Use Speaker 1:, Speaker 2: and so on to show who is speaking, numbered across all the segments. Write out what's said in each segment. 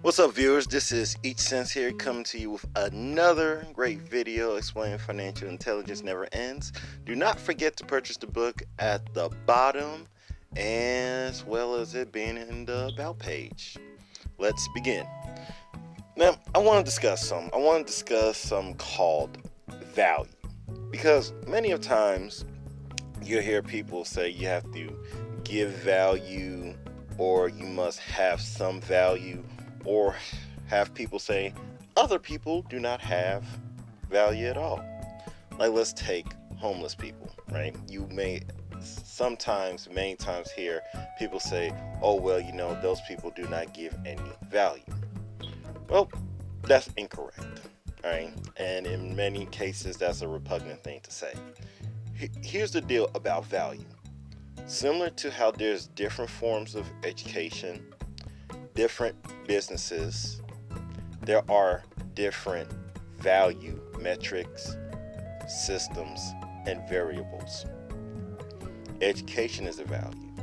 Speaker 1: What's up, viewers? This is Each Sense here, coming to you with another great video explaining financial intelligence never ends. Do not forget to purchase the book at the bottom, as well as it being in the about page. Let's begin. Now, I want to discuss something called value, because many of times you hear people say you have to give value, or you must have some value, or have people say other people do not have value at all. Like, let's take homeless people, right? You may sometimes, many times, hear people say, oh, well, those people do not give any value. Well, that's incorrect, right? And in many cases, that's a repugnant thing to say. Here's the deal about value. Similar to how there's different forms of education, different businesses, there are different value metrics, systems, and variables. Education is a value.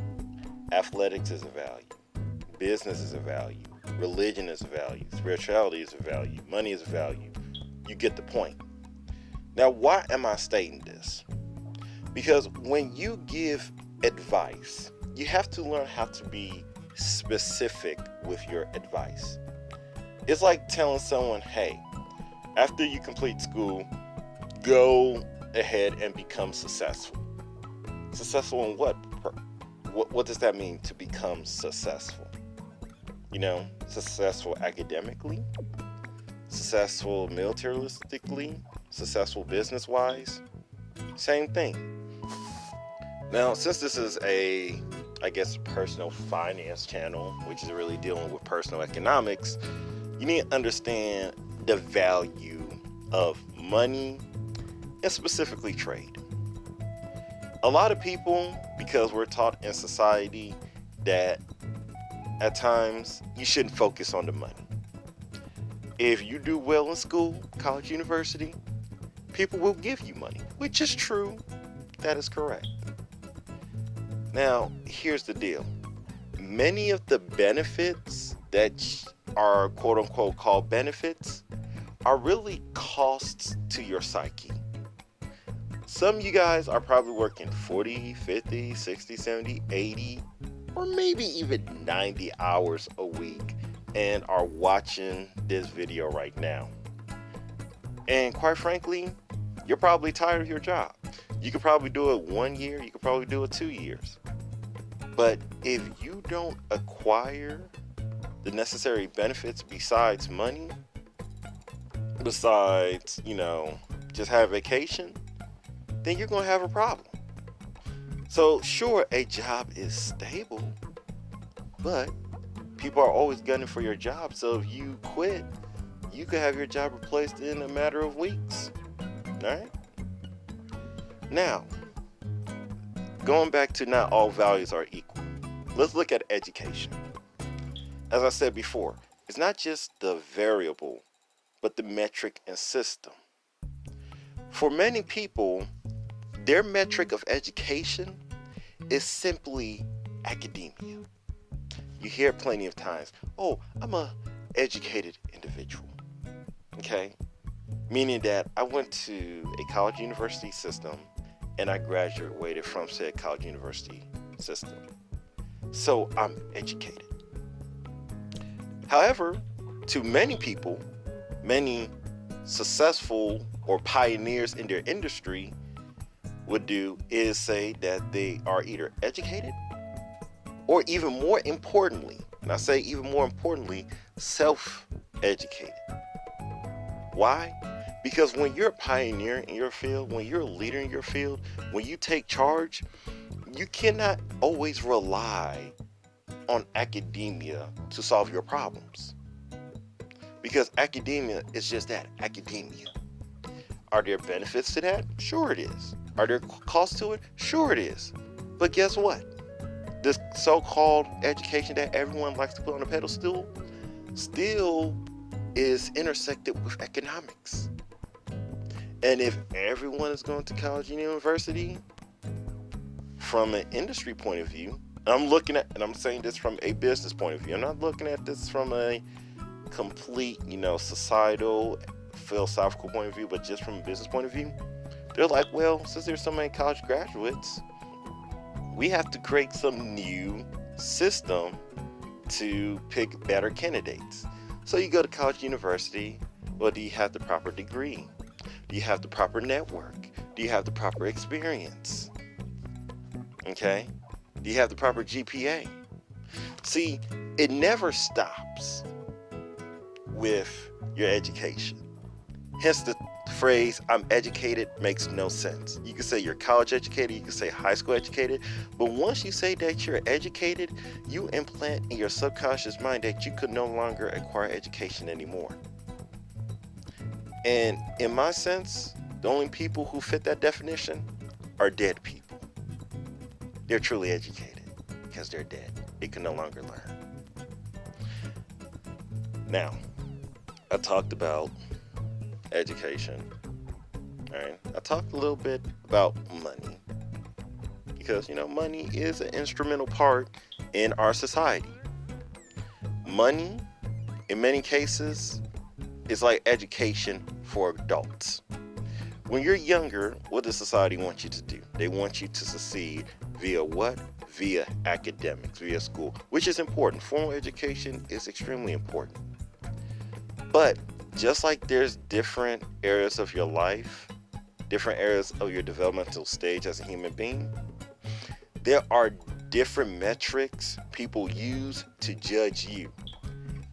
Speaker 1: Athletics is a value. Business is a value. Religion is a value. Spirituality is a value. Money is a value. You get the point. Now, why am I stating this? Because when you give advice, you have to learn how to be specific with your advice. It's like telling someone, hey, after you complete school, go ahead and become successful. Successful in what? What does that mean, to become successful? Successful academically, successful militaristically, successful business-wise, same thing. Now, since this is a personal finance channel, which is really dealing with personal economics, you need to understand the value of money, and specifically trade. A lot of people, because we're taught in society that at times you shouldn't focus on the money. If you do well in school, college, university, people will give you money, which is true. That is correct. Now, here's the deal. Many of the benefits that are quote unquote called benefits are really costs to your psyche. Some of you guys are probably working 40, 50, 60, 70, 80, or maybe even 90 hours a week and are watching this video right now. And quite frankly, you're probably tired of your job. You could probably do it 1 year, you could probably do it 2 years. But if you don't acquire the necessary benefits besides money, besides, just have vacation, then you're going to have a problem. So sure, a job is stable, but people are always gunning for your job. So if you quit, you could have your job replaced in a matter of weeks. All right? Now, going back to not all values are equal. Let's look at education. As I said before, it's not just the variable, but the metric and system. For many people, their metric of education is simply academia. You hear plenty of times, oh, I'm an educated individual. Okay? Meaning that I went to a college university system and I graduated from said college university system. So I'm educated. However, to many people, many successful or pioneers in their industry would do is say that they are either educated or, even more importantly, and I say even more importantly, self-educated. Why? Because when you're a pioneer in your field, when you're a leader in your field, when you take charge, you cannot always rely on academia to solve your problems. Because academia is just that, academia. Are there benefits to that? Sure it is. Are there costs to it? Sure it is. But guess what? This so-called education that everyone likes to put on a pedestal still is intersected with economics. And if everyone is going to college and university, from an industry point of view, I'm saying this from a business point of view. I'm not looking at this from a complete, societal, philosophical point of view, but just from a business point of view, they're like, well, since there's so many college graduates, we have to create some new system to pick better candidates. So you go to college, university. Well, do you have the proper degree? Do you have the proper network? Do you have the proper experience? Okay? Do you have the proper GPA? See, it never stops with your education. Hence the phrase, I'm educated, makes no sense. You can say you're college educated, you can say high school educated, but once you say that you're educated, you implant in your subconscious mind that you could no longer acquire education anymore. And in my sense, the only people who fit that definition are dead people. They're truly educated because they're dead. They can no longer learn. Now, I talked about education. All right. I talked a little bit about money because, money is an instrumental part in our society. Money, in many cases, is like education for adults. When you're younger, what does society want you to do? They want you to succeed via what? Via academics, via school, which is important. Formal education is extremely important. But just like there's different areas of your life, different areas of your developmental stage as a human being, there are different metrics people use to judge you.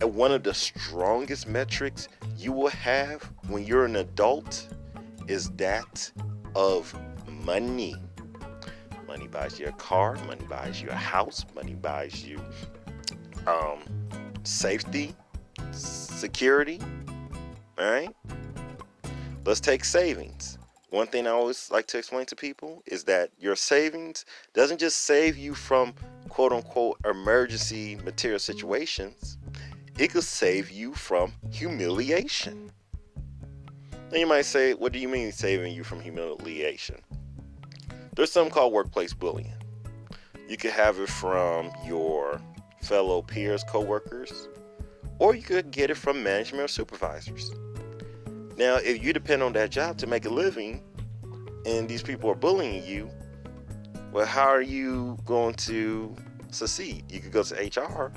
Speaker 1: And one of the strongest metrics you will have when you're an adult is that of money. Money buys you a car, money buys you a house, money buys you safety, security. All right? Let's take savings. One thing I always like to explain to people is that your savings doesn't just save you from quote unquote emergency material situations. It could save you from humiliation. Now you might say, what do you mean saving you from humiliation? There's something called workplace bullying. You could have it from your fellow peers, co-workers, or you could get it from management or supervisors. Now, if you depend on that job to make a living and these people are bullying you, well, how are you going to succeed? You could go to HR,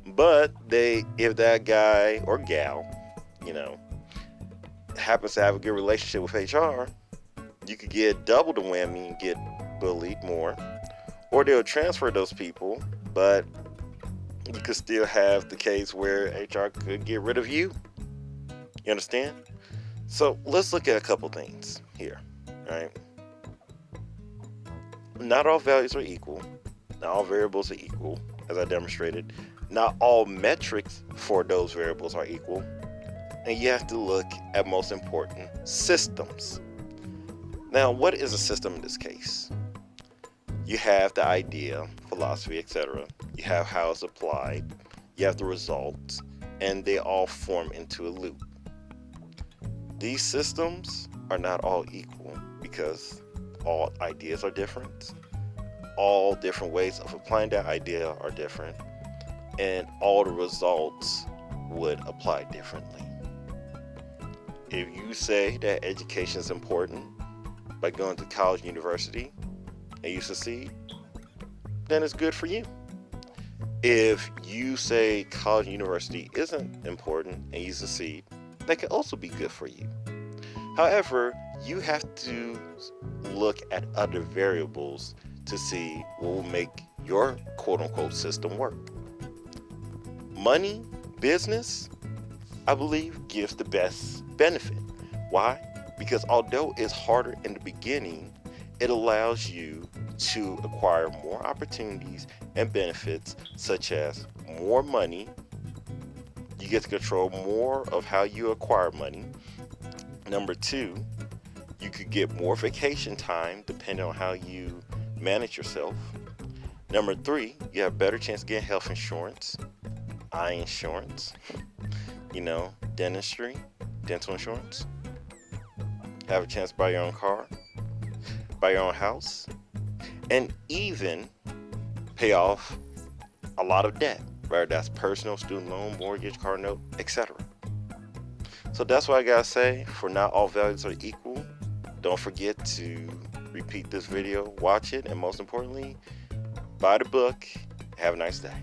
Speaker 1: but if that guy or gal, happens to have a good relationship with HR, you could get double the whammy and get bullied more. Or they'll transfer those people, but you could still have the case where HR could get rid of you. You understand? So let's look at a couple things here, right? Not all values are equal. Not all variables are equal, as I demonstrated. Not all metrics for those variables are equal. And you have to look at most important systems. Now, what is a system in this case? You have the idea, philosophy, etc. You have how it's applied. You have the results, and they all form into a loop. These systems are not all equal because all ideas are different. All different ways of applying that idea are different, and all the results would apply differently. If you say that education is important by going to college, university, and you succeed, then it's good for you. If you say college, university isn't important and you succeed, that can also be good for you. However, you have to look at other variables to see what will make your quote-unquote system work. Money, business, I believe, gives the best benefit. Why? Because although it's harder in the beginning, it allows you to acquire more opportunities and benefits, such as more money. You get to control more of how you acquire money. Number two, you could get more vacation time depending on how you manage yourself. Number three, you have a better chance of getting health insurance, eye insurance, dentistry, dental insurance. Have a chance to buy your own car, buy your own house, and even pay off a lot of debt. whether that's personal, student loan, mortgage, car note, etc. So that's what I gotta say. For not all values are equal. Don't forget to repeat this video, watch it, and most importantly, buy the book. Have a nice day.